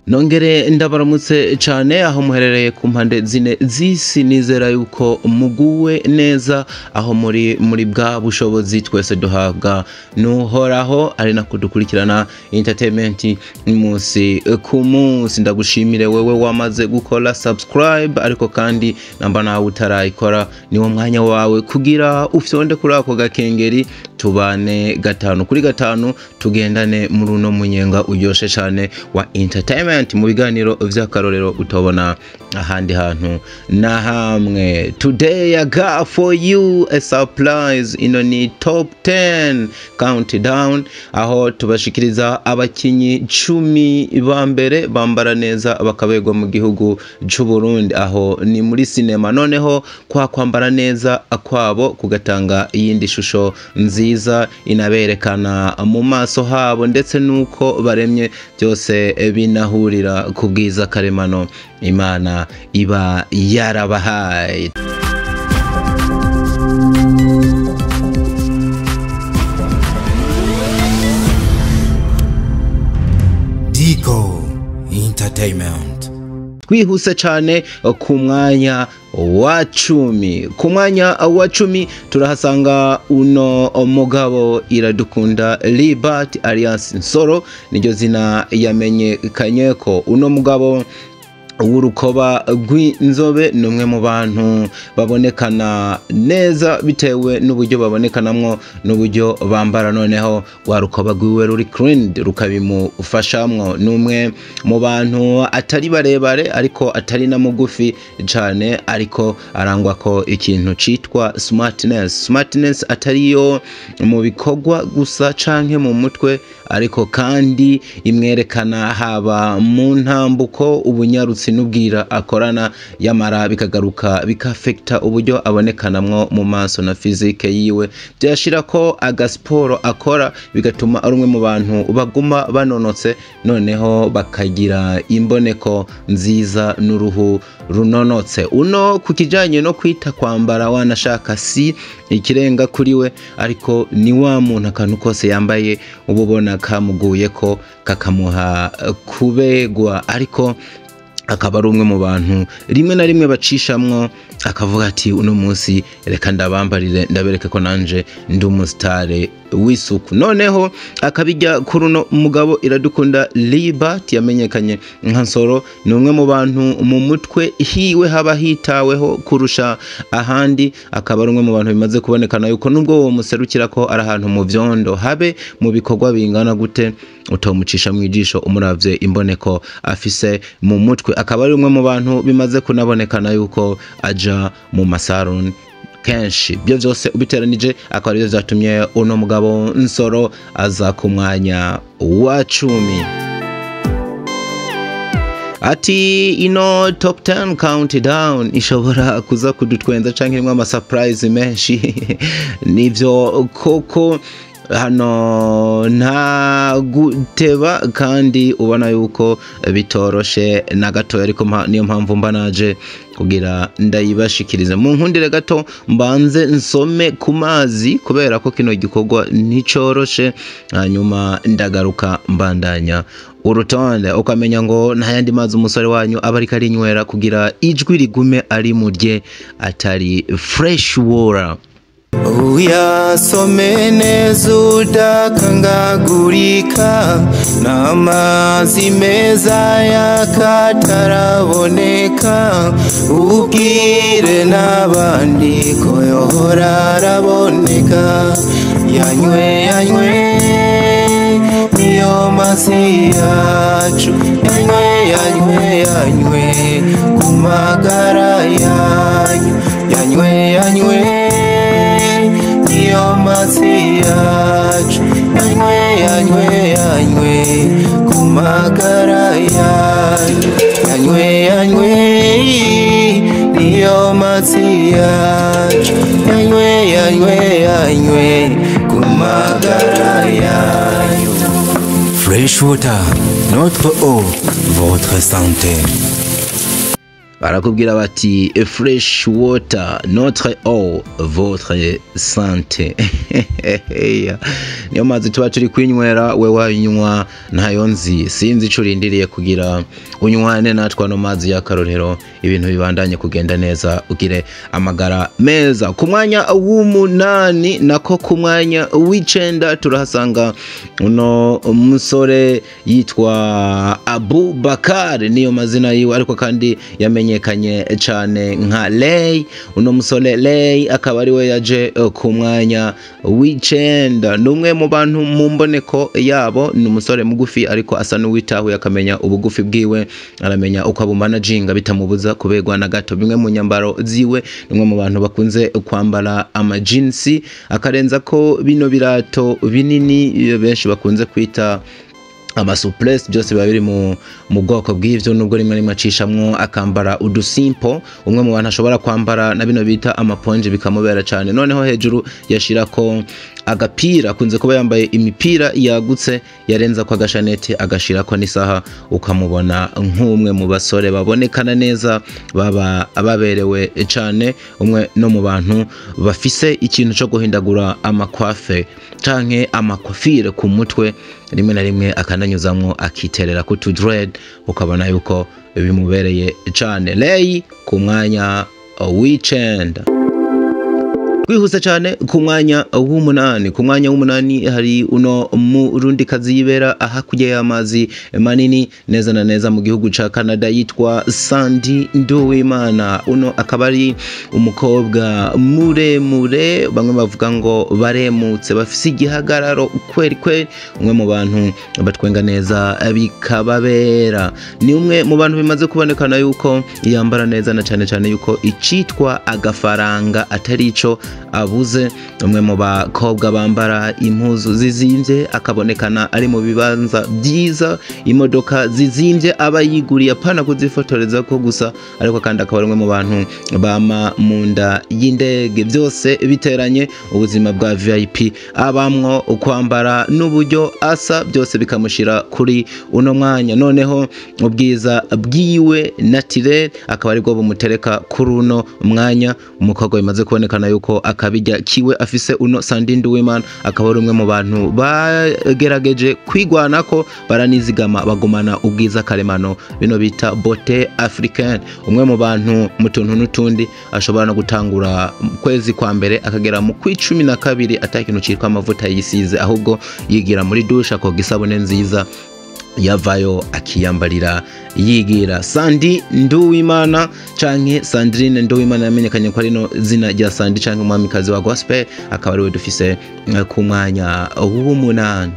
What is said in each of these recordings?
Nongere ndabaramutse cyane aho muherereye ku mpande zine z'isi nizera yuko muguwe neza aho muri bwa bushobozi twese duhabwa nuhoraho ari nakudukurikirana entertainment umunsi ku munsi. Ndagushimire wewe wamaze gukora subscribe ariko kandi namba nawe utarayikora niwo mwanya wawe kugira ufyonde kuri ako gakengeri tubane gatanu kuri gatanu tugendane muri uno munyenga uryoshe cyane wa entertainment mu biganiro vy'akarorero utobona ahandi hantu na hamwe. Today I got for you a surprise in top 10 countdown aho tubashikiriza abakinyi 10 ba mbere bambara neza bakabegwa mu gihugu cy'u Burundi aho ni muri cinema, noneho kwa kwambara neza akwabo kugatanga iyindi shusho nziza inaberekana mu maso habo ndetse nuko baremye byose binahurira kubwiza karemano Imana iba yarabahaye. Diko Entertainment. Twihuse cyane ku mwanya wa 10. Ku mwanya wa 10 turahasanga uno mugabo Iradukunda Libert alias Nsoro, niryo zina yamenyekanye ko uno mugabo urukoba rw'inzobe numwe mu bantu babonekana neza bitewe n'uburyo babonekanamwo n'uburyo bambara, noneho warukoba rwiwe ruri clean rukabimufashamwo. Numwe mu bantu atari barebare ariko atari na mugufi cyane, ariko arangwa ko ikintu citwa smartness atariyo mu bikorwa gusa canke mu mutwe, ariko kandi imwerekana haba mu ntambuko ubunyarutsi n'ubwira akorana yamara bikagaruka bikafekta uburyo abonekanamwo mu maso na physique yiwe. Byashira ko agasporo akora bigatuma ari umwe mu bantu baguma banonotse, noneho bakagira imboneko nziza n'uruhu runonotse. Uno kukijanye no kwita kwambara wanashaka si ikirenga kuri we, ariko ni wa muntu akantu kose yambaye ububona kamuguye ko kakamuha kubegwa, ariko akaba ari umwe mu bantu rimwe na rimwe bacishamwo akavuga ati uno munsi reka ndabambarire ndabereke ko nanje ndi umusitare w'isuku. Noneho akabijya kuri uno mugabo Iradukunda Libert yamenyekanye nka Nsoro, ni umwe mu bantu mu mutwe hiwe haba hitaweho kurusha ahandi, akaba ari umwe mu bantu bimaze kubonekana yuko nubwo uwo muserukira ko ari ahantu mu vyondo habe mu bikorwa bingana gute utomucisha mu ijisho umuravye imboneko afise mu mutwe. Akaba ari umwe mu bantu bimaze kunabonekana yuko aja mu masalon kenshi. Byo byose ubiteranije akaba ari zatumye uno mugabo Nsoro aza ku mwanya wa 10. Ati ino top 10 countdown ishobora kuza kudutwenza canke rimwe ama surprise menshi nivyo koko hano nta guteba kandi ubona yuko bitoroshe na gato, ariko niyo mpamvu mbanaje kugira ndayibashikirize. Mu nkundire gato mbanze nsome ku mazi kubera ko kino gikorwa nticoroshe, hanyuma ndagaruka mbandanya urutonde ukamenya ngo ntayandi mazi umusore wanyu aba ariko arinywera kugira ijwi rigume ari murye atari fresh water. Uyasome neza udakangagurika n'amazi meza y'akataraboneka, ubwire n'abandi ko yohora araboneka. Yanywe niyo mazi yacu, yanywe ku magara yanyu, yanywe niyo mazi yacu, yanywe ku magara yanyu, yanywe niyo mazi yacu, yanywe ku magara yanyu. Fresh water, notre eau, votre santé. barakubwira bati fresh water notre eau votre santé. Niyo mazi tuba turi kwinywera, we wayinywa ntayo nzi, sinzi ico urindiriye kugira unywane natwe ano mazi y'akarorero, ibintu bibandanye kugenda neza, ugire amagara meza. Ku mwanya w'umunani nako ku mwanya w'icenda turahasanga uno musore yitwa Abubakar, niyo mazina yiwe, ariko kandi yamenyekanye cyane nka Lay. Uno musore Lay akaba ari we yaje ku mwanya w'icenda. Numwe mu bantu mu mboneko yabo, ni umusore mugufi ariko asa n'uwitahuye, akamenya ubugufi bwiwe, aramenya uko abumanaginga bitamubuza kubegwa na gato. Bimwe mu nyambaro ziwe, numwe mu bantu bakunze kwambara amajinsi, akarenza ko bino birato binini benshi bakunze kwita amasupless, byose biba biri mu bwoko bw'ivyo, nubwo rimwe rimwe acishamwo akambara udusimpo. Umwe mu bantu ashobora kwambara na bino bita amaponje bikamubera cyane, noneho hejuru yashirako agapira, kunze kuba yambaye imipira yagutse yarenza kwa gashaneti, agashirako n'isaha, ukamubona nk'umwe mu basore babonekana neza, baba ababerewe cyane. Umwe no mu bantu bafise ikintu cyo guhindagura amakwafe canke amakwafire ku mutwe, rimwe na rimwe akananyuzamwo akiterera ku dread, ukabona yuko bimubereye cyane. Lay ku mwanya w'icenda. Kwihuse cyane ku mwanya w'umunani. Ku mwanya w'umunani hari uno murundi kazi yibera hakurya y'amazi manini neza na neza mu gihugu ca Canada, yitwa Sandy Nduwimana. Uno akaba ari umukobwa muremure, bamwe bavuga ngo baremutse, bafise igihagararo kweri, umwe mu bantu batwenga neza bikababera. Ni umwe mu bantu bimaze kubonekana yuko yambara neza, na cyane cyane yuko icitwa agafaranga atari ico abuze. Umwe mu bakobwa bambara impuzu zizimvye, akabonekana ari mu bibanza byiza, imodoka zizimvye aba yiguriye, apana kuzifotoreza ko gusa, ariko kandi akaba umwe mu bantu bama munda y'indege. Byose biteranye ubuzima bwa VIP abamwo, kwambara n'uburyo asa, byose bikamushira kuri uno mwanya. Noneho ubwiza bwiwe naturel akaba ari bwo bumutereka kuri uno mwanya. Umukobwa bimaze kubonekana yuko akabijya kiwe afise uno Sandy Nduwimana, akaba ari umwe mu bantu bagerageje kwigwanako, baranizigama, bagumana ubwiza karemano, bino bita beauté africaine. Umwe mu bantu mu tuntu n'utundi ashobora no gutangura kwezi kwa mbere akagera mu kw'icumi na kabiri atakintu cirwa amavuta yisize, ahubwo yigira muri douche akoga isabune nziza, yavayo akiyambarira yigira. Sandy Nduwimana canke Sandrine Nduwimana yamenyekanye ko ari no zina rya Sandy canke umwamikazi wa gospel, akaba ari we dufise ku mwanya w'umunani.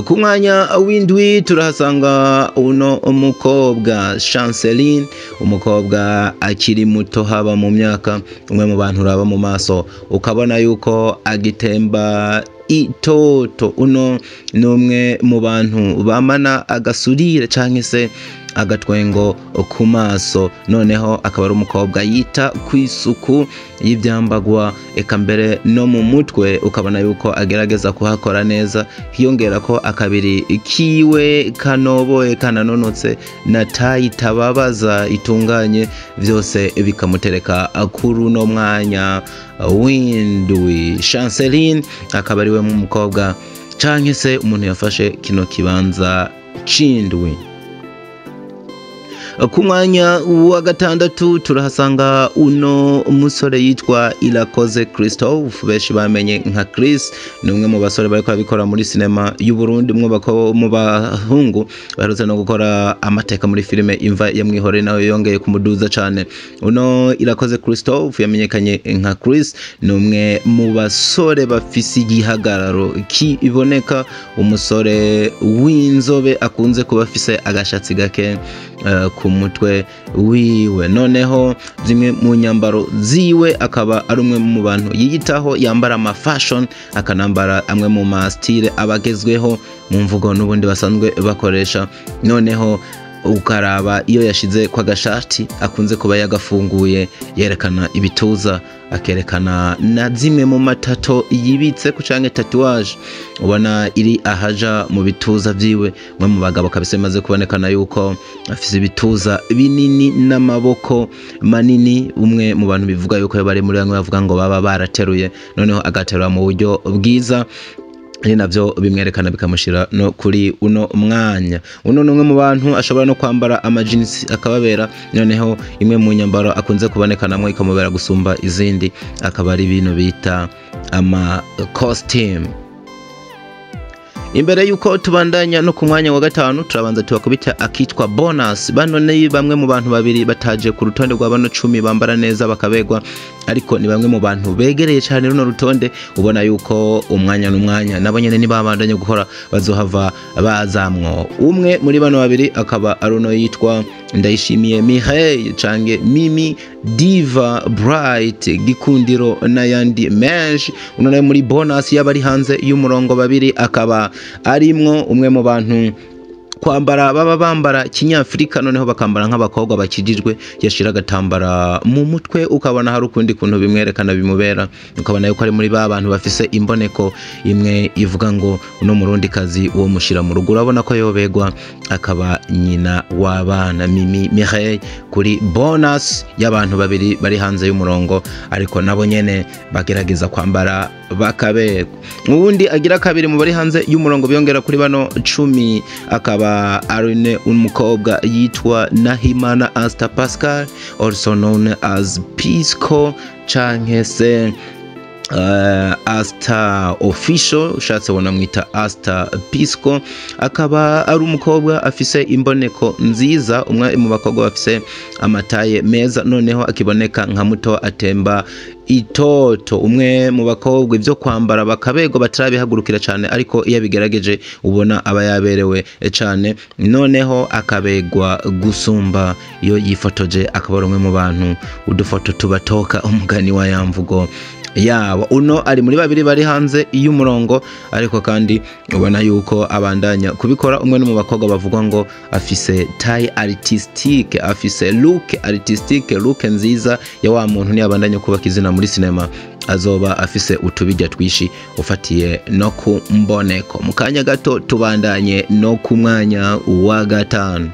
Ku mwanya w'indwi turahasanga uno umukobwa Chanceline, umukobwa akiri muto haba mu myaka, umwe mu bantu uraba mu maso ukabona yuko agitemba itoto. Uno numwe mu bantu bamana agasurire canke se agatwengo ku maso, noneho akaba ari umukobwa yita kw'isuku y'ibyambagwa, eka mbere no mu mutwe ukabona yuko agerageza kuhakora neza, hiyongera ko akabiri kiwe kanoboye kananonotse na tayi tababaza itunganye, byose bikamutereka kuri uno mwanya w'indwi. Chanceline akaba ari we mu mukobwa canke se umuntu yafashe kino kibanza c'indwi. Ku mwanya wa gatandatu turahasanga uno musore yitwa Irakoze Christophe, benshi bamenye nka Chris. Ni umwe mu basore bariko babikora muri sinema y'u Burundi, mu bahungu baherutse no gukora amateka muri filime Imva ya Mwihore, nawe yongeye kumuduza cyane. Uno Irakoze Christophe yamenyekanye nka Chris, ni umwe mu basore bafise igihagararo kiboneka, umusore w'inzobe akunze kuba afise agashatsi gake ku mutwe wiwe. Noneho zimwe mu nyambaro ziwe akaba ari umwe mu bantu yiyitaho, yambara ama fashion, akanambara amwe mu ma style abagezweho mu mvugo n'ubundi basanzwe bakoresha. Noneho ukaraba iyo yashize kwa gashati akunze kuba yagafunguye yerekana ibituza akerekana na zimwe mu matato yibitse ku canke tatouage ubona iri ahaja mu bituza vyiwe mwe mu bagabo kabisa maze kubonekana yuko afise ibituza binini n'amaboko manini umwe mu bantu bivuga yuko bari muri bamwe bavuga ngo baba barateruye noneho agaterura mu buryo bwiza ni navyo bimwerekana bikamushira no kuri uno mwanya numwe mu bantu ashobora no kwambara amajinsi akababera noneho imwe mu nyambaro akunze kubonekanamwe ikamubera gusumba izindi akaba ari ibintu bita ama costume. Imbere yuko tubandanya no ku mwanya wa gatanu turabanza tubakubita akitwa bonus. Bano ni bamwe mu bantu babiri bataje ku rutonde rwa bano 10 bambara neza bakabegwa, ariko ni bamwe mu bantu begereye cyane runo rutonde ubona yuko umwanya n'umwanya nabo nyene ni babandanye gukora bazohava bazamwo. Umwe muri bano babiri akaba aruno yitwa Ndayishimiye Mireille cange Mimi Diva Bright Gikundiro n'ayandi menshi. Uno nayo muri bonus y'abari hanze y'umurongo babiri akaba arimwo umwe mu bantu kwambara baba bambara kinyafrika noneho bakambara nk'abakobwa bakijijwe yashira gatambara mu mutwe ukabona hari ukundi kuntu bimwerekana bimubera ukabona yuko ari muri ba bantu bafise imboneko imwe ivuga ngo uno murundi kazi uwo mushira mu rugo urabona ko yobegwa akaba nyina w'abana Mimi Mireille kuri bonus y'abantu babiri bari hanze y'umurongo ariko nabo nyene bagerageza kwambara bakabegwa. Ubundi agira kabiri mu bari hanze y'umurongo byongera kuri bano 10 akaba arine umukobwa yitwa Nahimana Asta Pascal also known as Pisco canke se Asta Official ushatse bona mwita Asta Pisco akaba ari umukobwa afise imboneko nziza umwe mu bakobwa bafise amataye meza noneho akiboneka nka muto atemba itoto umwe mu bakobwa ivyo kwambara bakabego batarabihagurukira cyane ariko iyo bigerageje ubona aba yaberewe cyane noneho akabegwa gusumba iyo yifotoje akaba umwe mu bantu udufoto tubatoka umugani wa yamvugo yabo. Uno ari muri babiri bari hanze y'umurongo ariko kandi ubona yuko abandanya kubikora umwe no mu bakobwa bavuga ngo afise taille artistique afise look artistique look nziza ya wa muntu ni abandanya kuba kizina muri cinema azoba afise utubijya twishi ufatiye no ku mboneko. Mukanya gato tubandanye no ku mwanya wa gatanu.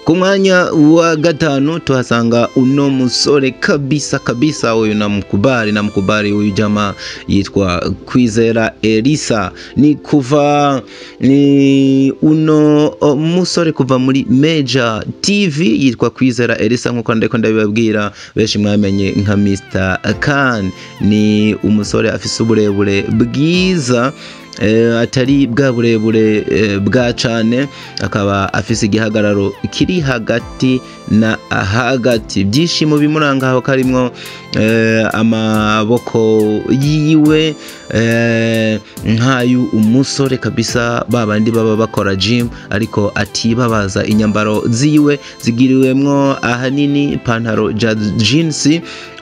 Ku mwanya wa gatanu tuhasanga uno musore kabisa uyu namukubari uyu jama yitwa Kwizera Elisa ni uno musore kuva muri Major TV yitwa Kwizera Elisa nkuko ndabibabwira beshi mwamenye nka Mr. Khan. Ni umusore afise uburebure bwiza atari bwa burebure bwa cane akaba afise igihagararo kiri hagati na hagati byishimo bimuranga aho karimwo amaboko yiwe nkayu umusore kabisa babandi baba bakora gym ariko atibabaza inyambaro ziwe zigiriwemwo ahanini pantaro jeans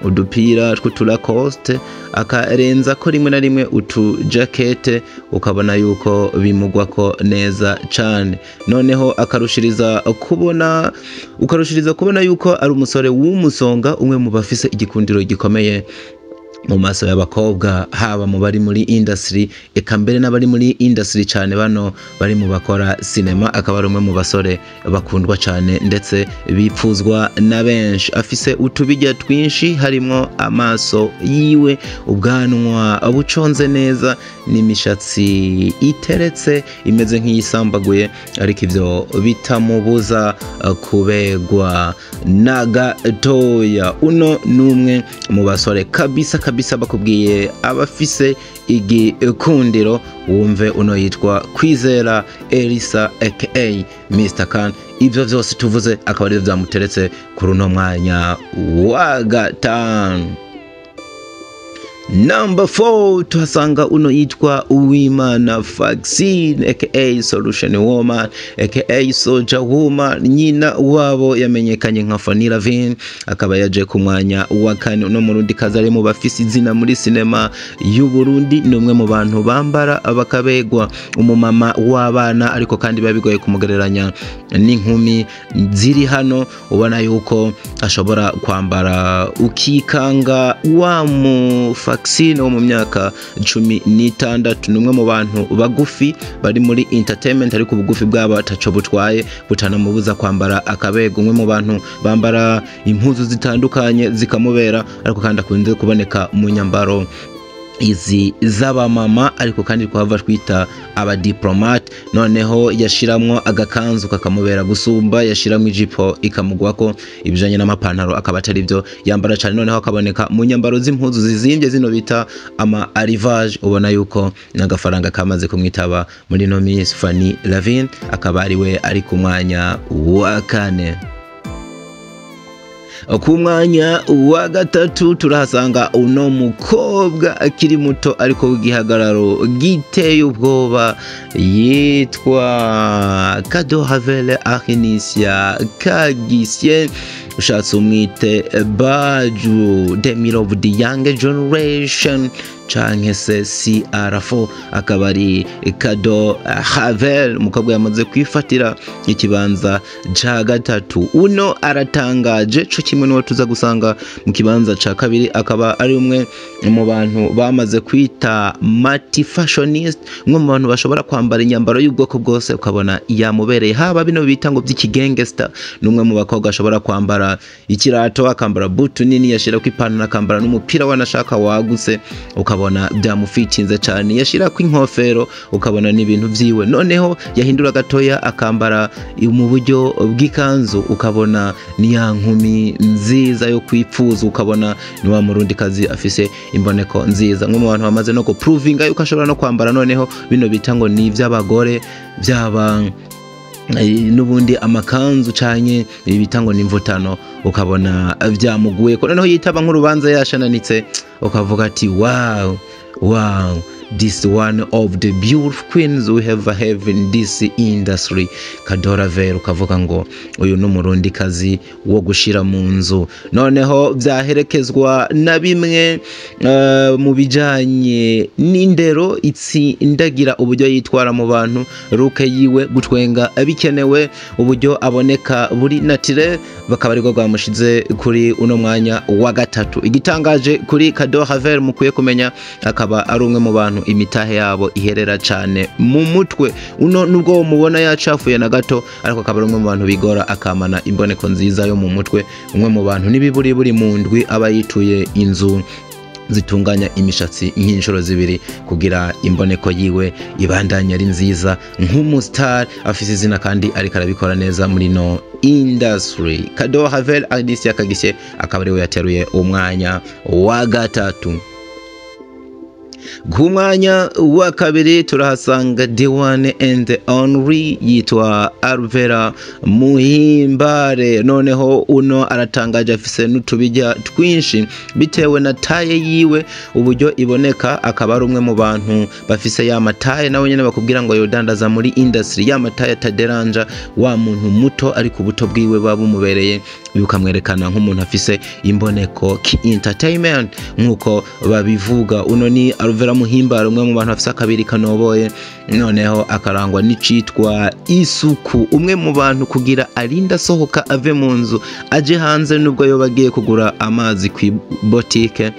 udupira tw'utulacoste akarenza ko rimwe na rimwe utu jacket ukabona yuko bimugwa ko neza cyane noneho akarushiriza kubona yuko ari umusore w'umusonga umwe mu bafise igikundiro gikomeye mu maso y'abakobwa haba mu bari muri industry eka mbere n'abari muri industry cyane bano bari mu bakora cinema akaba ari umwe mu basore bakundwa cyane ndetse bipfuzwa na benshi afise utubijya twinshi harimo amaso yiwe ubwanwa buconze neza n'imishatsi iteretse imeze nk'iyisambaguye ariko ivyo bitamubuza kubegwa na gatoya. Uno numwe mu basore kabisa bakubwiye abafise igikundiro wumve uno yitwa Kwizera Elisa aka Mr. Khan. Ivyo vyose tuvuze akaba ari byamuteretse ku runo mwanya wa gatanu. Number 4 tuhasanga uno yitwa Uwimana Vaccine aka Solution Woman aka Soldier Woman. Nyina wabo yamenyekanye nka Fanny Lavin, akaba yaje ku mwanya wa kane. Uno murundi kazi ari mu bafise izina muri sinema y'u Burundi, ni umwe mu bantu bambara bakabegwa, umumama w'abana, ariko kandi babigoye kumugereranya n'inkumi ziri hano. Ubona yuko ashobora kwambara ukikanga wa mu Vaccine wo mu myaka 16. Numwe mu bantu bagufi bari muri entertainment, ariko ubugufi bwabo ataco butwaye butanamubuza kwambara akabego. Umwe mu bantu bambara impuzu zitandukanye zikamubera, ariko kandi akunze kuboneka mu nyambaro izi z'abamama, ariko kandi kuhava twita aba diplomate. Noneho yashiramwo agakanzu kakamubera gusumba, yashiramwo ijipo ikamugwako, ibijanye n'amapantaro akaba atari byo yambara cyane. Noneho akaboneka mu nyambaro z'impuzu zizimbye zino bita ama arrivage. Ubona yuko n'agafaranga kamaze kumwitaba muri no Miss Fanny Lavin, akaba ariwe ari ku mwanya wa kane. Ku mwanya wa gatatu turahasanga uno mukobwa akiri muto ariko w'igihagararo giteye ubwoba, yitwa Kado Havelle Arnisia Kagisye, ushatse umwite Baju, the middle of the younger generation, canke se CR4. akaba ari Kado Havelle, umukobwa yamaze kwifatira ikibanza ca gatatu. Uno aratangaje co kimwe n'uwo tuza gusanga mu kibanza ca kabiri, akaba ari umwe mu bantu bamaze kwita multi fashionist, umwe mu bantu bashobora kwambara inyambaro y'ubwoko bwose ukabona yamubereye, haba bino bita ngo by'ikigangster. Numwe mu bakobwa ashobora kwambara ikirato, akambara butu nini, yashira ku ipantaro, akambara n'umupira wanashaka wagutse, ukabona byamufitinze cyane, yashira ku inkofero ukabona n'ibintu vyiwe. Noneho yahindura gatoya akambara mu buryo bw'ikanzu, ukabona ni ya nkumi nziza yo kwipfuza, ukabona ni wa murundi kazi afise imboneko nziza. Umwe mu bantu bamaze no provinga yuko ashobora no kwambara noneho bino bita ngo ni ivy'abagore, byaba nubundi amakanzu canye ibita ngo nimvutano, ukabona byamuguye ko noneho yitaba nk'urubanza yashananitse, ukavuga ati wow, this one of the beautiful queens we have in this industry. Kado Havelle, ukavuga ngo uyu n'umurundi kazi wo gushira mu nzu. Noneho byaherekezwa na bimwe mu bijanye n'indero, itsi ndagira uburyo yitwara mu bantu, ruke yiwe gutwenga bikenewe, uburyo aboneka buri naturel, bakaba ariko rwamushize kuri uno mwanya wa gatatu. Igitangaje kuri Kado Havelle mukwiye kumenya, akaba ari umwe mu bantu imitahe yabo iherera cyane mu mutwe. Uno nubwo mubona yacafuye na gato, ariko akaba ari umwe mu bantu bigora akamana imboneko nziza yo mu mutwe. Umwe mu bantu nibiburi buri mu ndwi aba yituye inzu zitunganya imishatsi nk'inshuro zibiri kugira imboneko yiwe ibandanya ari nziza nk'umustar, afise izina kandi ariko arabikora neza muri no industry. Kado Havelle Arnisia Kagisye akaba ariwe yateruye umwanya wa gatatu. Ku mwanya wa kabiri turahasanga the one and the only, yitwa Alvera Muhimbare. Noneho uno aratangaje afise n'utubijya twinshi bitewe na taye yiwe, uburyo iboneka. Akaba ari umwe mu bantu bafise ya mataye nawe nyene bakubwira ngo yodandaza muri industry, ya mataye ataderanja wa muntu muto, ariko ubuto bwiwe babumubereye bikamwerekana nk'umuntu afise imboneko ki entertainment nkuko babivuga. Uno ni Alvera Muhimbare, umwe mu bantu afise akabiri kanoboye, noneho akarangwa n'icitwa isuku. Umwe mu bantu kugira arinda sohoka ave mu nzu aje hanze, nubwo yo bagiye kugura amazi ku boutique,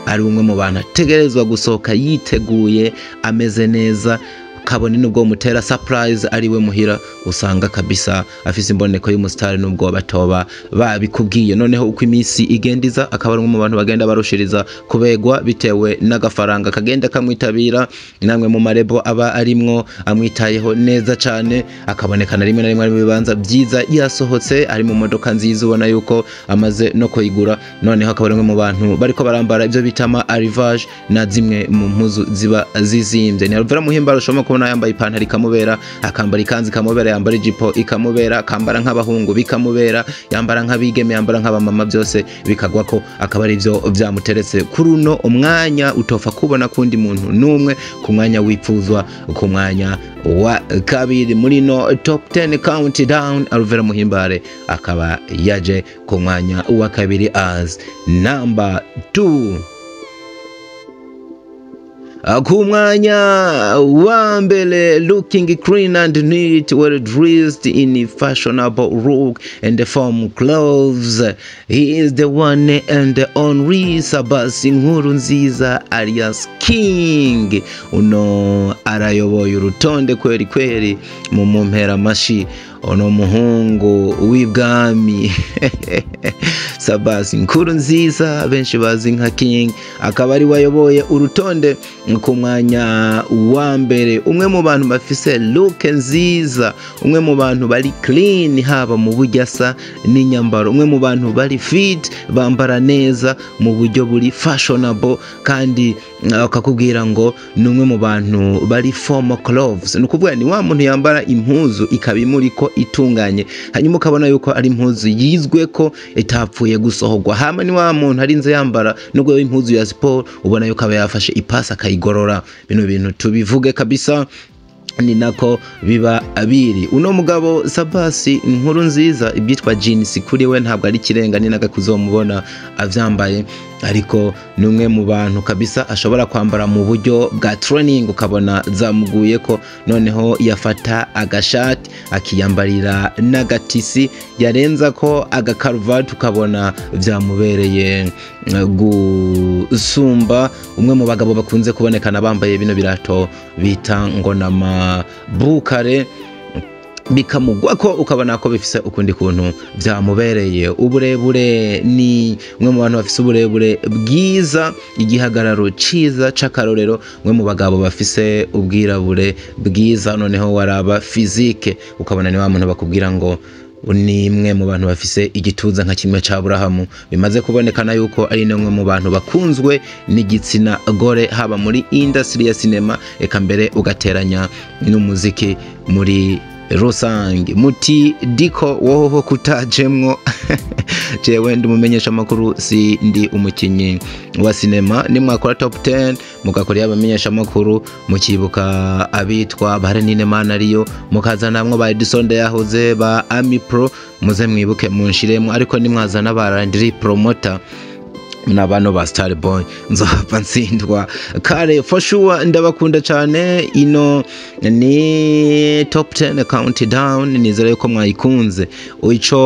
ari umwe mu bantu ategerezwa gusohoka yiteguye ameze neza, kabone nubwo mutera surprise ariwe muhira, usanga kabisa afise imboneko y'umustar nubwo batoba babikubwiye. Noneho uko iminsi igendiza, akaba ari mu bantu bagenda barushiriza kubegwa bitewe n'agafaranga kagenda kamwitabira, namwe mu marebo aba arimwo amwitayeho neza cyane, akabonekana rimwe na rimwe mu bibanza byiza yasohotse, ari mu modoka nziza ubona yuko amaze no kuyigura. Noneho akaba ari mu bantu bariko barambara ibyo bitama arrivage na zimwe mu mpuzu ziba zizimbye. Ni Alvera Muhimbare ushobora kubona ukamubona yambaye ipantaro ikamubera, akambara ikanzu ikamubera, yambara ijipo ikamubera, akambara nk'abahungu bikamubera, yambara nk'abigeme, yambara nk'abamama, byose bikagwa ko akaba ari byo byamuteretse kuri uno umwanya utofa kubona kundi muntu numwe ku mwanya wipfuzwa, ku mwanya wa kabiri muri no top 10 countdown. Alvera Muhimbare akaba yaje ku mwanya wa kabiri as number 2. Ku mwanya wa mbere, looking clean and neat, well dressed in fashionable look and form clothes, he is the one and only Sabasi Nkurunziza alias King. Uno arayoboye urutonde kweri kweri mu mpera mashi, ono muhungu w'ibwami Sabasi Nkurunziza benshi bazi nka King, akaba ari wayoboye urutonde ku mwanya wa mbere. Umwe mu bantu bafise look nziza, umwe mu bantu bari clean haba mu bujyasa n'inyambaro, umwe mu bantu bari fit, bambara neza mu buryo buri fashionable, kandi akakubwira ngo ni umwe mu bantu bari formal clothes. Nukuvuga ni wa muntu yambara impuzu ikabimuri ko itunganye, hanyuma ukabona yuko ari impuzu yizwe ko itapfuye gusohogwa. Hama ni wa muntu arinze yambara nubwo impuzu ya sport, ubona yuko aba yafashe ipasa akayigorora. Bino bintu tubivuge kabisa, ni nako biba abiri. Uno mugabo Sabasi Nkurunziza ibyitwa jeans kuri we ntabwo ari kirenga, ni nagakuzomubona avyambaye, ariko numwe mu bantu kabisa ashobora kwambara mu buryo bwa training ukabona zamuguye ko, noneho yafata agashati akiyambarira n'agatisi, yarenza ko agakaruvati ukabona byamubereye gusumba. Umwe mu bagabo bakunze kubonekana bambaye bino birato bita ngo nama bukare, bikamugwa ko ukabona ko bifise ukundi kuntu byamubereye. Uburebure ni umwe mu bantu bafise uburebure bwiza, igihagararo ciza c'akarorero, umwe mu bagabo bafise ubwirabure bwiza, noneho waraba physique ukabona ni wa muntu bakubwira ngo ni imwe mu bantu bafise igituza nka kimwe ca Abrahamu. Bimaze kubonekana yuko ari nimwe mu bantu bakunzwe n'igitsina gore haba muri industry ya cinema, eka mbere ugateranya n'umuziki muri rusange. Muti Diko woho kutajemwo jewe ndi mumenyesha makuru, si ndi umukinyi wa cinema. Nimwakora top 10 mugakora abamenyesha makuru, mukibuka abitwa Barenine Mana ariyo, mukazanamwe ba Edison yahoze ba Ami Pro, muze mwibuke munshiremwe, ariko nimwazana barandiri promoter n'abano ba Star Boy nzohava nsindwa kare for sure. Ndabakunda cyane, ino ni top 10 countdown, nizere ko mwayikunze. Ico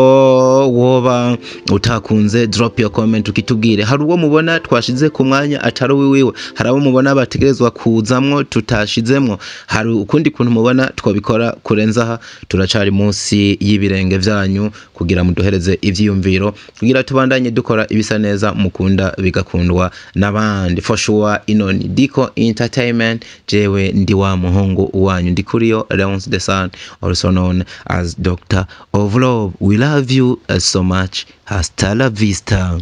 woba utakunze drop your comment ukitubwire. Hari uwo mubona twashize ku mwanya atari wiwe, hari abo mubona bategerezwa kuzamwo tutashizemwo, hari ukundi kuntu mubona twabikora kurenzaha. Turacari munsi y'ibirenge vyanyu kugira muduhereze ivyiyumviro, kugira tubandanye dukora ibisa neza mukunda bigakundwa n'abandi. For sure ino ni Diko Entertainment, jewe ndi wa muhungu wanyu, ndi kuriyo Leonce the Sun, also known as Dr. of Love. We love you so much. Hasta la vista.